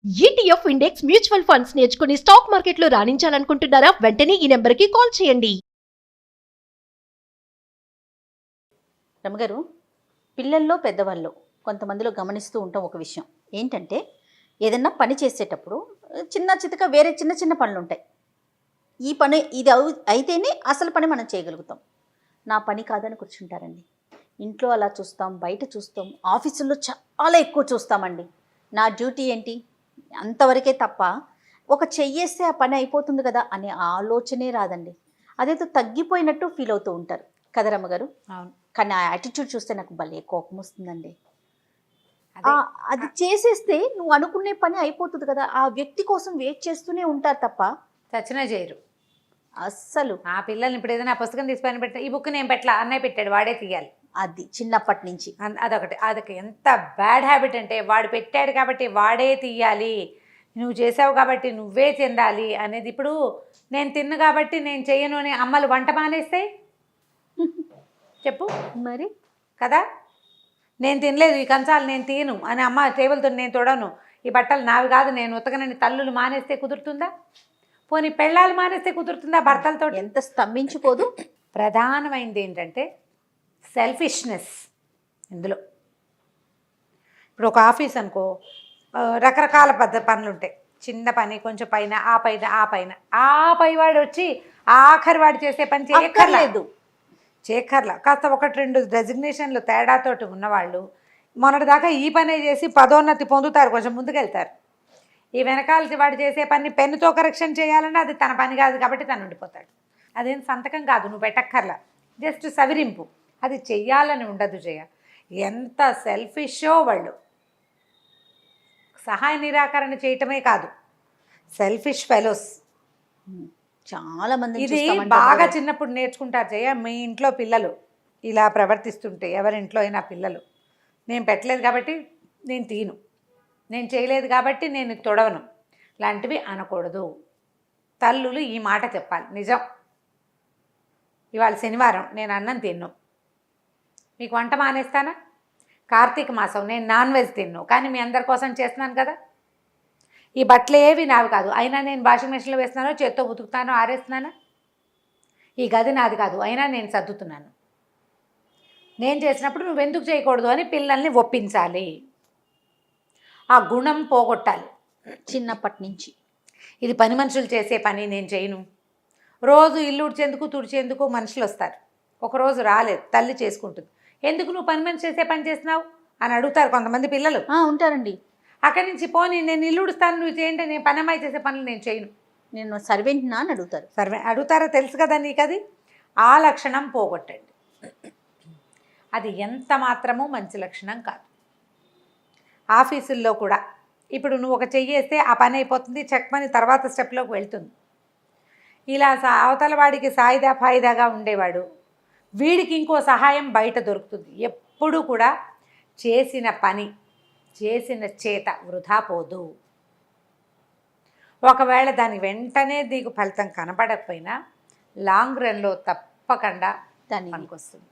ETF index mutual funds నేర్చుకుని stock మార్కెట్లో రాణించాలనుకుంటున్నారా? వెంటనే ఈ నెంబర్కి కాల్ చేయండి. రమగారు, పిల్లల్లో పెద్దవాళ్ళు కొంతమందిలో గమనిస్తూ ఉంటాం ఒక విషయం ఏంటంటే, ఏదన్నా పని చేసేటప్పుడు చిన్న చితక వేరే చిన్న చిన్న పనులు ఉంటాయి. ఈ పని ఇది అయితేనే అసలు పని మనం చేయగలుగుతాం. నా పని కాదని కూర్చుంటారండి. ఇంట్లో అలా చూస్తాం, బయట చూస్తాం, ఆఫీసుల్లో చాలా ఎక్కువ చూస్తామండి. నా డ్యూటీ ఏంటి అంతవరకే తప్ప ఒక చెయ్యేస్తే ఆ పని అయిపోతుంది కదా అనే ఆలోచనే రాదండి. అదేదో తగ్గిపోయినట్టు ఫీల్ అవుతూ ఉంటారు కదా రమ్మగారు? అవును. కానీ ఆ యాటిట్యూడ్ చూస్తే నాకు భలే కోపం వస్తుందండి. అది చేసేస్తే నువ్వు అనుకునే పని అయిపోతుంది కదా, ఆ వ్యక్తి కోసం వెయిట్ చేస్తూనే ఉంటారు తప్ప చచ్చినా చేయరు అస్సలు. ఆ పిల్లల్ని ఇప్పుడు ఏదైనా పుస్తకం తీసి పైన పెట్టా, ఈ బుక్ నేను పెట్టలా, అన్నయ్య పెట్టాడు వాడే తీయాలి. అది చిన్నప్పటి నుంచి అదొకటి ఎంత బ్యాడ్ హ్యాబిట్ అంటే, వాడు పెట్టాడు కాబట్టి వాడే తీయాలి, నువ్వు చేసావు కాబట్టి నువ్వే చెందాలి అనేది. ఇప్పుడు నేను తిన్ను కాబట్టి నేను చెయ్యను అని అమ్మలు వంట మానేస్తాయి చెప్పు మరి కదా. నేను తినలేదు, ఈ కంచాలు నేను తీయను అని అమ్మ టేబుల్తో నేను తొడను, ఈ బట్టలు నావి కాదు నేను ఉతకనని తల్లులు మానేస్తే కుదురుతుందా? పోనీ పెళ్ళాలు మానేస్తే కుదురుతుందా? భర్తలతో ఎంత స్తంభించిపోదు. ప్రధానమైనది ఏంటంటే సెల్ఫిష్నెస్ ఇందులో. ఇప్పుడు ఒక ఆఫీస్ అనుకో, రకరకాల పనులు ఉంటాయి. చిన్న పని కొంచెం పైన ఆ పైవాడు వచ్చి ఆఖరి వాడు చేసే పని చేయక్కర్లా. కాస్త ఒకటి రెండు డెసిగ్నేషన్లు తేడాతోటి ఉన్నవాళ్ళు మొన్నటిదాకా ఈ పనే చేసి పదోన్నతి పొందుతారు, కొంచెం ముందుకెళ్తారు. ఈ వెనకాల వాడు చేసే పని పెన్నుతో కరెక్షన్ చేయాలన్నా అది తన పని కాదు కాబట్టి తను ఉండిపోతాడు. అదేం సంతకం కాదు, నువ్వు పెట్టక్కర్లా, జస్ట్ సవిరింపు. అది చెయ్యాలని ఉండదు. ఎంత సెల్ఫిషో వాళ్ళు. సహాయ నిరాకరణ చేయటమే కాదు, సెల్ఫిష్ ఫెలోస్ చాలా మంది. ఇది బాగా చిన్నప్పుడు నేర్చుకుంటారు. మీ ఇంట్లో పిల్లలు ఇలా ప్రవర్తిస్తుంటే, ఎవరింట్లో అయినా పిల్లలు, నేను పెట్టలేదు కాబట్టి నేను తీను, నేను చేయలేదు కాబట్టి నేను తొడవను లాంటివి అనకూడదు. తల్లులు ఈ మాట చెప్పాలి. నిజం, ఇవాళ శనివారం నేను అన్నం తిన్ను, మీకు వంట మానేస్తానా? కార్తీక మాసం నేను నాన్ వెజ్ తిన్ను, కానీ మీ అందరి కోసం చేస్తున్నాను కదా. ఈ బట్టలు ఏవి నావి కాదు, అయినా నేను వాషింగ్ మెషిన్లో వేస్తున్నానో చేత్తో ఉతుకుతానో ఆరేస్తున్నానా? ఈ గది నాది కాదు, అయినా నేను సర్దుతున్నాను. నేను చేసినప్పుడు నువ్వెందుకు చేయకూడదు అని పిల్లల్ని ఒప్పించాలి. ఆ గుణం పోగొట్టాలి చిన్నప్పటి నుంచి. ఇది పని మనుషులు చేసే పని, నేను చేయను. రోజు ఇల్లు ఉడిచేందుకు తుడిచేందుకు మనుషులు వస్తారు, ఒకరోజు రాలేదు, తల్లి చేసుకుంటుంది. ఎందుకు నువ్వు పని మనిషి చేసే పని చేస్తున్నావు అని అడుగుతారు కొంతమంది పిల్లలు. ఉంటారండి. అక్కడి నుంచి పోనీ నేను ఇల్లు ఉడుస్తాను నువ్వు చేయండి, నేను పని అమ్మాయి చేసే పనులు నేను చేయను, నేను సర్వెంట్నా అని అడుగుతారు. అడుగుతారో తెలుసు కదా నీకు. అది ఆ లక్షణం పోగొట్టండి. అది ఎంత మాత్రమూ మంచి లక్షణం కాదు. ఆఫీసుల్లో కూడా ఇప్పుడు నువ్వు ఒక చెయ్యేస్తే ఆ పని అయిపోతుంది, చెక్మని తర్వాత స్టెప్లోకి వెళ్తుంది. ఇలా అవతల వాడికి సాయిదా ఫాయిదాగా ఉండేవాడు, వీడికి ఇంకో సహాయం బయట దొరుకుతుంది. ఎప్పుడు కూడా చేసిన పని, చేసిన చేత వృధా పోదు. ఒకవేళ దాని వెంటనే నీకు ఫలితం కనపడకపోయినా లాంగ్ రన్లో తప్పకుండా దాన్ని పనికొస్తుంది.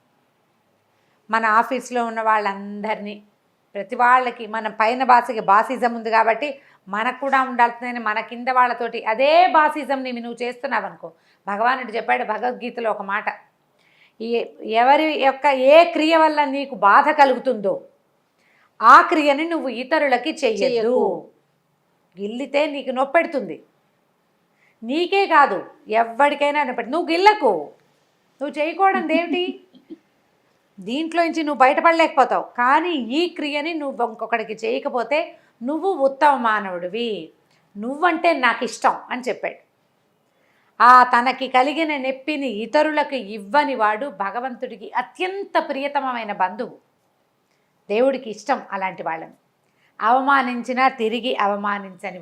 మన ఆఫీస్లో ఉన్న వాళ్ళందరినీ, ప్రతి వాళ్ళకి, మన పైన బాసకి బాసిజం ఉంది కాబట్టి మనకు కూడా ఉండాల్సిందని మన కింద వాళ్ళతోటి అదే బాసిజంని నువ్వు చేస్తున్నావు అనుకో. భగవానుడు చెప్పాడు భగవద్గీతలో ఒక మాట, ఎవరి యొక్క ఏ క్రియ వల్ల నీకు బాధ కలుగుతుందో ఆ క్రియని నువ్వు ఇతరులకి చెయ్యదు. గిల్లితే నీకు నొప్పెడుతుంది, నీకే కాదు ఎవరికైనా నొప్పెడు. నువ్వు గిల్లకు, నువ్వు చేయకూడదు ఏమిటి, దీంట్లో నుంచి నువ్వు బయటపడలేకపోతావు. కానీ ఈ క్రియని నువ్వు ఇంకొకడికి చేయకపోతే నువ్వు ఉత్తమ మానవుడివి, నువ్వంటే నాకు ఇష్టం అని చెప్పాడు. తనకి కలిగిన నొప్పిని ఇతరులకు ఇవ్వని వాడు భగవంతుడికి అత్యంత ప్రియతమమైన బంధువు. దేవుడికి ఇష్టం అలాంటి వాళ్ళని. అవమానించినా తిరిగి అవమానించని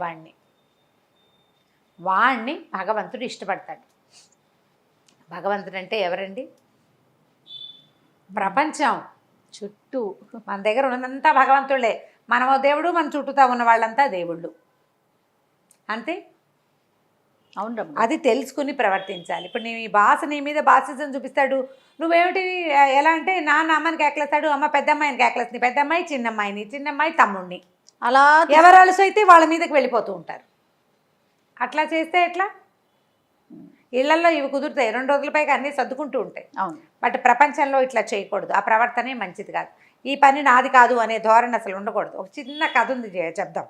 వాణ్ణి భగవంతుడు ఇష్టపడతాడు. భగవంతుడు అంటే ఎవరండి? ప్రపంచం చుట్టూ మన దగ్గర ఉన్నదంతా భగవంతుడే. మనమో దేవుడు, మన చుట్టూతా ఉన్న వాళ్ళంతా దేవుళ్ళు, అంతే. అవును, అది తెలుసుకుని ప్రవర్తించాలి. ఇప్పుడు నీ బాస్ నీ మీద బాసిజం చూపిస్తాడు, నువ్వేమిటి ఎలా అంటే, నాన్న అమ్మని కేకలేస్తాడు, అమ్మ పెద్దమ్మాయిని కేకలేస్తుంది, పెద్దమ్మాయి చిన్నమ్మాయిని, చిన్నమ్మాయి తమ్ముడిని. అలా ఎవరు అలసు అయితే వాళ్ళ మీదకి వెళ్ళిపోతూ ఉంటారు. అట్లా చేస్తే ఎట్లా? ఇళ్లలో ఇవి కుదురుతాయి, 2 రోజుల పైగా అన్నీ సర్దుకుంటూ ఉంటాయి. అవును. బట్ ప్రపంచంలో ఇట్లా చేయకూడదు, ఆ ప్రవర్తనే మంచిది కాదు. ఈ పని నాది కాదు అనే ధోరణి అసలు ఉండకూడదు. ఒక చిన్న కథ ఉంది చెప్దాం.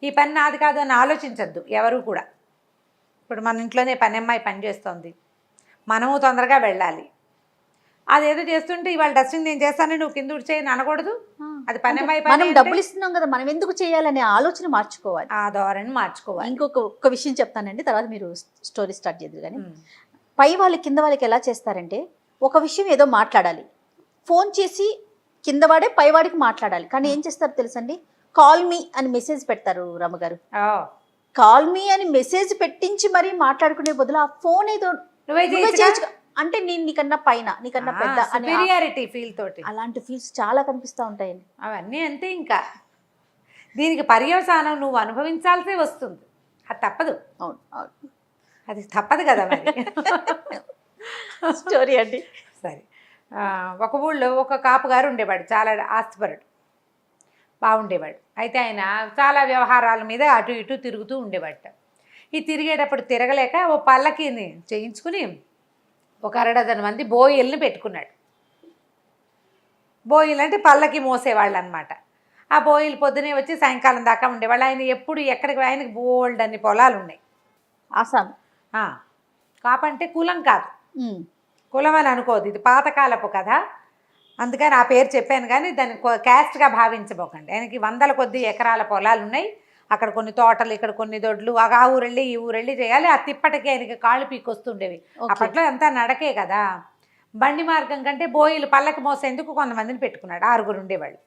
ఈ పని నాది కాదు అని ఆలోచించద్దు ఎవరు కూడా. ఇప్పుడు మన ఇంట్లోనే పని అమ్మాయి పని చేస్తోంది, మనము తొందరగా వెళ్ళాలి. అదేదో చేస్తుంటే ఇవాళ డస్టింగ్ నేను చేస్తాను నువ్వు కింద ఉడిచేయని అనకూడదు. అది పని అమ్మాయి పని. మనం డబ్బులు ఇస్తున్నాం కదా, మనం ఎందుకు చేయాలనే ఆలోచన మార్చుకోవాలి, ఆ ధోరణి మార్చుకోవాలి. ఒక్క విషయం చెప్తానండి, తర్వాత మీరు స్టోరీ స్టార్ట్ చేద్దరు. కానీ పై వాళ్ళు కింద వాళ్ళకి ఎలా చేస్తారంటే, ఒక విషయం ఏదో మాట్లాడాలి, ఫోన్ చేసి కిందవాడే పైవాడికి మాట్లాడాలి. కానీ ఏం చేస్తారు తెలుసండి, కాల్ మీ అని మెసేజ్ పెడతారు రమ్మగారు. కాల్ మీ అని మెసేజ్ పెట్టించి మరీ మాట్లాడుకునే బదులు ఆ ఫోన్ ఏదో నువ్వే చేయొచ్చు, అంటే నేను నీకన్నా పైన నీకన్నా పెద్ద అని సుపీరియారిటీ ఫీల్ తోటి అలాంటి ఫీల్స్ చాలా కనిపిస్తూ ఉంటాయండి. అవన్నీ అంతే. ఇంకా దీనికి పర్యవసానం నువ్వు అనుభవించాల్సే వస్తుంది, అది తప్పదు. అవును అవును, అది తప్పదు కదా మరి. స్టోరీ అండి. సరే, ఒక ఊళ్ళో ఒక కాపుగారు ఉండేవాడు, చాలా ఆస్తిపరుడు, బాగుండేవాడు. అయితే ఆయన చాలా వ్యవహారాల మీద అటు ఇటు తిరుగుతూ ఉండేవాడు. ఈ తిరిగేటప్పుడు తిరగలేక ఓ పల్లకిని చేయించుకుని ఒక 6 మంది బోయిల్ని పెట్టుకున్నాడు. బోయిలు అంటే పల్లకి మోసేవాళ్ళు అనమాట. ఆ బోయిలు పొద్దునే వచ్చి సాయంకాలం దాకా ఉండేవాళ్ళు. ఆయన ఎప్పుడు ఎక్కడికి ఆయనకి బోల్డ్ అన్ని పొలాలు ఉన్నాయి. ఆసాం కాపంటే కులం కాదు, కులం అని అనుకోదు, ఇది పాతకాలపు కథ, అందుకని ఆ పేరు చెప్పాను. కానీ దాన్ని క్యాస్ట్గా భావించబోకండి. ఆయనకి 100 కొద్ది ఎకరాల పొలాలు ఉన్నాయి. అక్కడ కొన్ని తోటలు, ఇక్కడ కొన్ని దొడ్లు, ఆ ఊరెళ్ళి ఈ ఊరెళ్ళి చేయాలి. ఆ తిప్పటికి ఆయనకి కాళ్ళు పీకొస్తుండేవి. అప్పట్లో అంతా నడకే కదా, బండి మార్గం కంటే బోయిలు పల్లకి మోసేందుకు కొంతమందిని పెట్టుకున్నాడు. 6 ఉండేవాళ్ళు.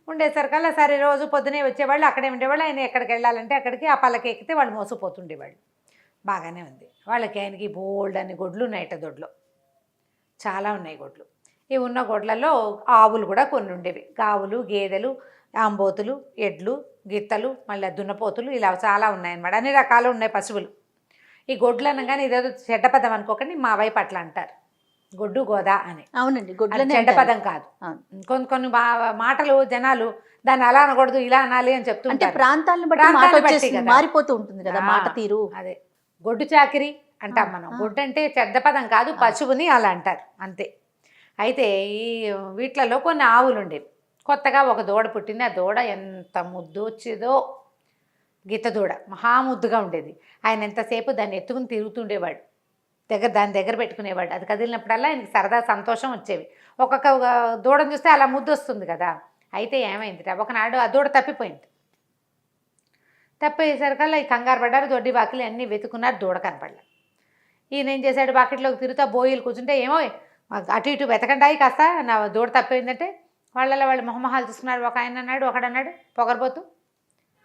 ఉండేసరికల్లా సరే రోజు పొద్దునే వచ్చేవాళ్ళు, అక్కడే ఉండేవాళ్ళు. ఆయన ఎక్కడికి వెళ్ళాలంటే అక్కడికి ఆ పల్లకి ఎక్కితే వాళ్ళు మోసపోతుండేవాళ్ళు. బాగానే ఉంది వాళ్ళకి. ఆయనకి బోల్డ్ అని గొడ్లు ఉన్నాయట, దొడ్లో చాలా ఉన్నాయి గొడ్లు. ఈ ఉన్న గొడ్లలో ఆవులు కూడా కొన్ని ఉండేవి, ఆవులు, గేదెలు, ఆంబోతులు, ఎడ్లు, గిత్తలు, మళ్ళీ దున్నపోతులు, ఇలా చాలా ఉన్నాయన్నమాట. అన్ని రకాలు ఉన్నాయి పశువులు. ఈ గొడ్లు అనగానే ఇదేదో చెడ్డ పదం అనుకోకండి, మా వైపు అట్లా అంటారు, గొడ్డు గోదా అని. అవునండి, గొడ్లు చెడ్డ పదం కాదు. కొన్ని మాటలు జనాలు దాన్ని అలా అనకూడదు ఇలా అనాలి అని చెప్తుంటే ప్రాంతాలను బట్టి మారిపోతూ ఉంటుంది కదా మాట తీరు. అదే గొడ్డు చాకిరి అంటాం మనం. గొడ్డు అంటే చెడ్డ పదం కాదు, పశువుని అలా అంటారు అంతే. అయితే ఈ వీటిలలో కొన్ని ఆవులు ఉండేవి. కొత్తగా ఒక దూడ పుట్టింది. ఆ దూడ ఎంత ముద్దు వచ్చేదో, గిత్త దూడ మహాముద్దుగా ఉండేది. ఆయన ఎంతసేపు దాన్ని ఎత్తుకుని తిరుగుతుండేవాడు, దాని దగ్గర పెట్టుకునేవాడు. అది కదిలినప్పుడల్లా ఆయనకి సరదా సంతోషం వచ్చేవి. ఒక్కొక్క దూడను చూస్తే అలా ముద్దు వస్తుంది కదా. అయితే ఏమైంది, ఒకనాడు ఆ దూడ తప్పిపోయింది. తప్పేసరికల్లా ఈ కంగారు పడ్డారు, దొడ్డి వాకిలి అన్నీ వెతుకున్నారు, దూడ కనపడలే. ఈయన ఏం చేశాడు, వాకిట్లోకి తిరుగుతా బోయిలు కూర్చుంటే, ఏమో అటు ఇటు వెతకండి కాస్త, నా దూడ తప్పిపోయిందంటే వాళ్ళ మొహమొహాలు చూసుకున్నారు. ఒక ఆయన అన్నాడు, ఒకడన్నాడు పొగరబోతు,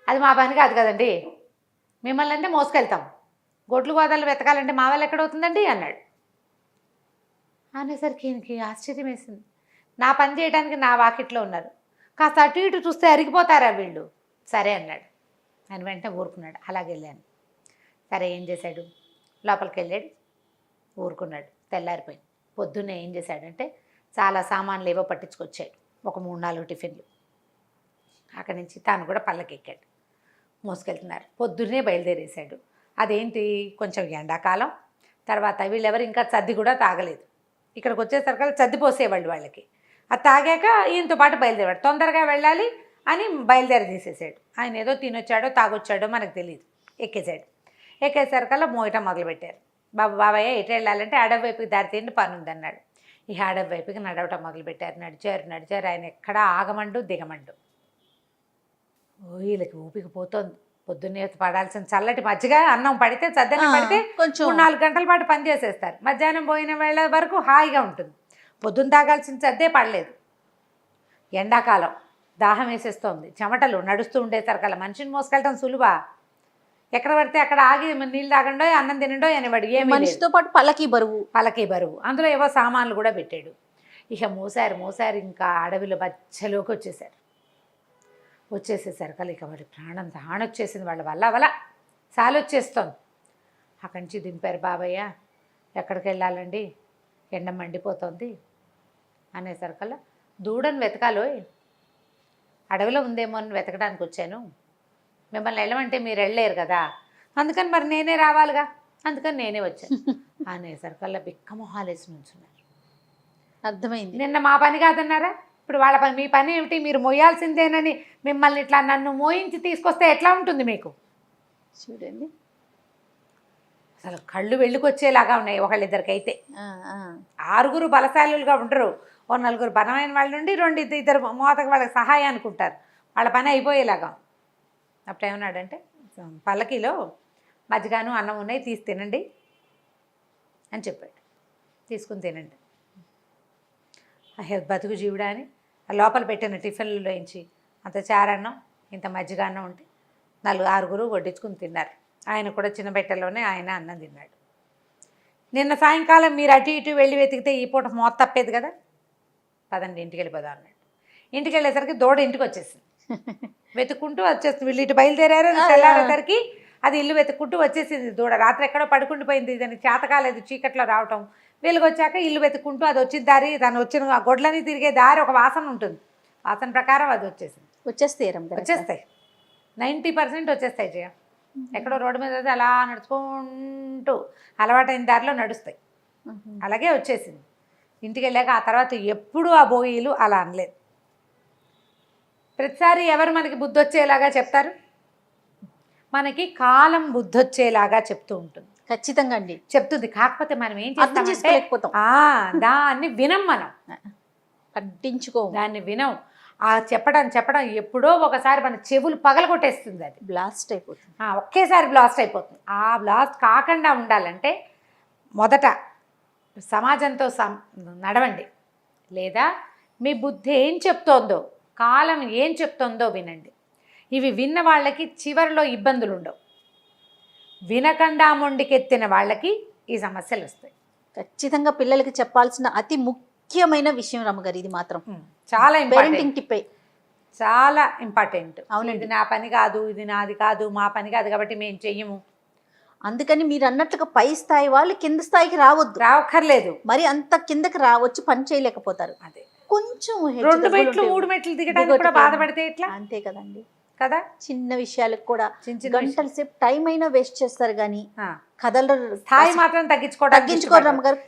అది మా పని కాదు కదండి, మిమ్మల్ని అంటే మోసుకెళ్తాం, గొడ్లు గోదాలు వెతకాలంటే మా వాళ్ళు ఎక్కడవుతుందండి అన్నాడు. అనేసరికి ఈయనకి ఆశ్చర్యం వేసింది. నా పని చేయడానికి నా వాకిట్లో ఉన్నారు, కాస్త అటు ఇటు చూస్తే అరిగిపోతారా వీళ్ళు. సరే అన్నాడు. ఆయన వెంటనే ఊరుకున్నాడు. అలాగే వెళ్ళాను. సరే ఏం చేశాడు, లోపలికి వెళ్ళాడు, ఊరుకున్నాడు. తెల్లారిపోయింది. పొద్దున్నే ఏం చేశాడంటే చాలా సామాన్లు ఏవో పట్టించుకొచ్చాడు, ఒక 3-4 టిఫిన్లు. అక్కడి నుంచి తాను కూడా పల్లకెక్కాడు, మోసుకెళ్తున్నారు. పొద్దున్నే బయలుదేరేశాడు. అదేంటి, కొంచెం ఎండాకాలం, తర్వాత వీళ్ళెవరు ఇంకా చద్ది కూడా తాగలేదు. ఇక్కడికి వచ్చేసరికి చద్ది పోసేవాళ్ళు వాళ్ళకి. అది తాగాక ఈయనతో పాటు బయలుదేరాడు. తొందరగా వెళ్ళాలి అని బయలుదేరి తీసేసాడు. ఆయన ఏదో తినొచ్చాడో తాగొచ్చాడో మనకు తెలియదు. ఎక్కేసాడు. ఎక్కేసరికల్లా మోయటం మొదలుపెట్టారు. బాబాయ్య ఎటు వెళ్ళాలంటే అడవి వైపుకి దారి తీయండి, పని ఉందన్నాడు. ఈ అడవి వైపుకి నడవటం మొదలుపెట్టారు. నడిచారు. ఆయన ఎక్కడా ఆగమండు దిగమండు. వీళ్ళకి ఊపికి పోతుంది. పొద్దున్నే పడాల్సిన చల్లటి మజ్జిగ అన్నం పడితే, చద్దన్నం పడితే కొంచెం 3-4 గంటల పాటు పని చేసేస్తారు. మధ్యాహ్నం పోయిన వేళ వరకు హాయిగా ఉంటుంది. పొద్దున్న తాగాల్సిన చద్దే పడలేదు. ఎండాకాలం దాహం వేసేస్తోంది, చెమటలు, నడుస్తూ ఉండేసరికల్లా మనిషిని మోసుకెళ్ళటం సులువా? ఎక్కడ పడితే అక్కడ ఆగి నీళ్ళు తాగండో అన్నం తినండో అనేవాడు. ఏమి మనిషితో పాటు పల్లకి బరువు, అందులో ఏవో సామాన్లు కూడా పెట్టాడు. ఇక మోసారు. ఇంకా అడవిలో మధ్యలోకి వచ్చేసేసరికల్లా ఇక వాడి ప్రాణం తాణొచ్చేసింది. వాళ్ళ వల్ల సాలొచ్చేస్తోంది. అక్కడి నుంచి దింపారు. బాబయ్య ఎక్కడికి వెళ్ళాలండి, ఎండ మండిపోతుంది అనేసరికల్లా దూడను వెతకాలో అడవిలో ఉందేమో అని వెతకడానికి వచ్చాను, మిమ్మల్ని వెళ్ళమంటే మీరు వెళ్ళలేరు కదా, అందుకని మరి నేనే రావాలిగా, అందుకని నేనే వచ్చాను అనేసరికల్లా బిక్క మొహాలేసి నుంచున్నారు. అర్థమైంది. నిన్న మా పని కాదన్నారా, ఇప్పుడు వాళ్ళ పని, మీ పని ఏమిటి, మీరు మోయాల్సిందేనని మిమ్మల్ని ఇట్లా నన్ను మోయించి తీసుకొస్తే ఎట్లా ఉంటుంది మీకు? చూడండి, అసలు కళ్ళు వెళ్ళుకొచ్చేలాగా ఉన్నాయి ఒకళ్ళిద్దరికైతే. ఆ, ఆ. 6 బలశాలులుగా ఉండరు, ఓ 4 బలమైన వాళ్ళు నుండి 2 మోతకు వాళ్ళకి సహాయానికి ఉంటారు, వాళ్ళ పని అయిపోయేలాగా. అప్పుడు ఏమన్నాడంటే, పల్లకీలో మజ్జిగాను అన్నం ఉన్నాయి, తీసి తినండి అని చెప్పాడు. తీసుకుని తినండి. బతుకు జీవుడా అని ఆ లోపల పెట్టిన టిఫిన్లోంచి అంత చారన్నం ఇంత మజ్జిగ అన్నం ఉంటే 6 వడ్డించుకుని తిన్నారు. ఆయన కూడా చిన్న పెట్టెలోనే ఆయన అన్నం తిన్నాడు. నిన్న సాయంకాలం మీరు అటు ఇటు వెళ్ళి వెతికితే ఈ పూట మోత తప్పేది కదా, పదండి ఇంటికి వెళ్ళిపోదాం అన్నాడు. ఇంటికి వెళ్ళేసరికి దూడ ఇంటికి వచ్చేసింది, వెతుక్కుంటూ వచ్చేస్తుంది. వీళ్ళు ఇటు బయలుదేరారు, తెల్లారేసరికి అది ఇల్లు వెతుక్కుంటూ వచ్చేసింది దూడ. రాత్రి ఎక్కడో పడుకుండిపోయింది, దానికి చేత కాలేదు చీకట్లో రావటం. వీళ్ళకి వచ్చాక ఇల్లు వెతుక్కుంటూ అది వచ్చిన దారి, తను వచ్చిన గొడ్లని తిరిగే దారి ఒక వాసన ఉంటుంది, వాసన ప్రకారం అది వచ్చేసింది. వచ్చేస్తాయి 90% వచ్చేస్తాయి జయ. ఎక్కడో రోడ్డు మీద అలా నడుచుకుంటూ అలవాటైన దారిలో నడుస్తాయి, అలాగే వచ్చేసింది. ఇంటికి వెళ్ళాక ఆ తర్వాత ఎప్పుడూ ఆ బోయిలు అలా అనలేదు. ప్రతిసారి ఎవరు మనకి బుద్ధి వచ్చేలాగా చెప్తారు? మనకి కాలం బుద్ధి వచ్చేలాగా చెప్తూ ఉంటుంది. ఖచ్చితంగా అండి చెప్తుంది. కాకపోతే మనం ఏం అర్థం చేసుకోలేకపోతాం. దాన్ని వినం, మనం పట్టించుకో, దాన్ని వినం. ఆ చెప్పడం ఎప్పుడో ఒకసారి మన చెవులు పగలగొట్టేస్తుంది, అది బ్లాస్ట్ అయిపోతుంది, ఒకేసారి బ్లాస్ట్ అయిపోతుంది. ఆ బ్లాస్ట్ కాకుండా ఉండాలంటే మొదట సమాజంతో నడవండి, లేదా మీ బుద్ధి ఏం చెప్తోందో, కాలం ఏం చెప్తోందో వినండి. ఇవి విన్న వాళ్ళకి చివరిలో ఇబ్బందులు ఉండవు, వినకుండా మొండికెత్తిన వాళ్ళకి ఈ సమస్యలు వస్తాయి. ఖచ్చితంగా పిల్లలకి చెప్పాల్సిన అతి ముఖ్యమైన విషయం రమ్మగారు, ఇది మాత్రం చాలా పేరెంటింగ్ టిప్పే, చాలా ఇంపార్టెంట్. అవునండి. ఇది నా పని కాదు, ఇది నాది కాదు, మా పని కాదు కాబట్టి మేము చెయ్యము. అందుకని మీరు అన్నట్లుగా పై స్థాయి వాళ్ళు కింద స్థాయికి రావక్కర్లేదు, మరి అంత కిందకి వచ్చి పని చేయలేకపోతారు. అదే కొంచెం 2 మెట్లు 3 మెట్లు దిగడానికి కూడా బాధపడితే ఎట్లా? అంతే కదండి కదా. చిన్న విషయాలకు కూడా చిన్న గంటల సేపు టైం అయినా వేస్ట్ చేస్తారు, కానీ కథలరు స్థాయి మాత్రం తగ్గించుకోరు రమ్మగారు.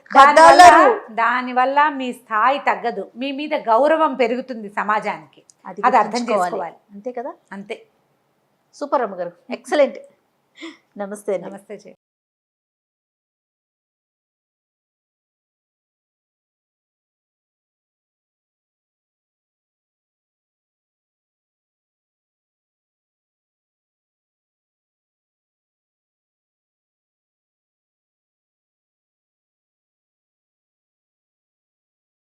దానివల్ల మీ స్థాయి తగ్గదు, మీ మీద గౌరవం పెరుగుతుంది సమాజానికి, అది అర్థం చేసుకోవాలి. అంతే కదా, అంతే. సూపర్ రమ్మగారు, ఎక్సలెంట్. నమస్తే. నమస్తే.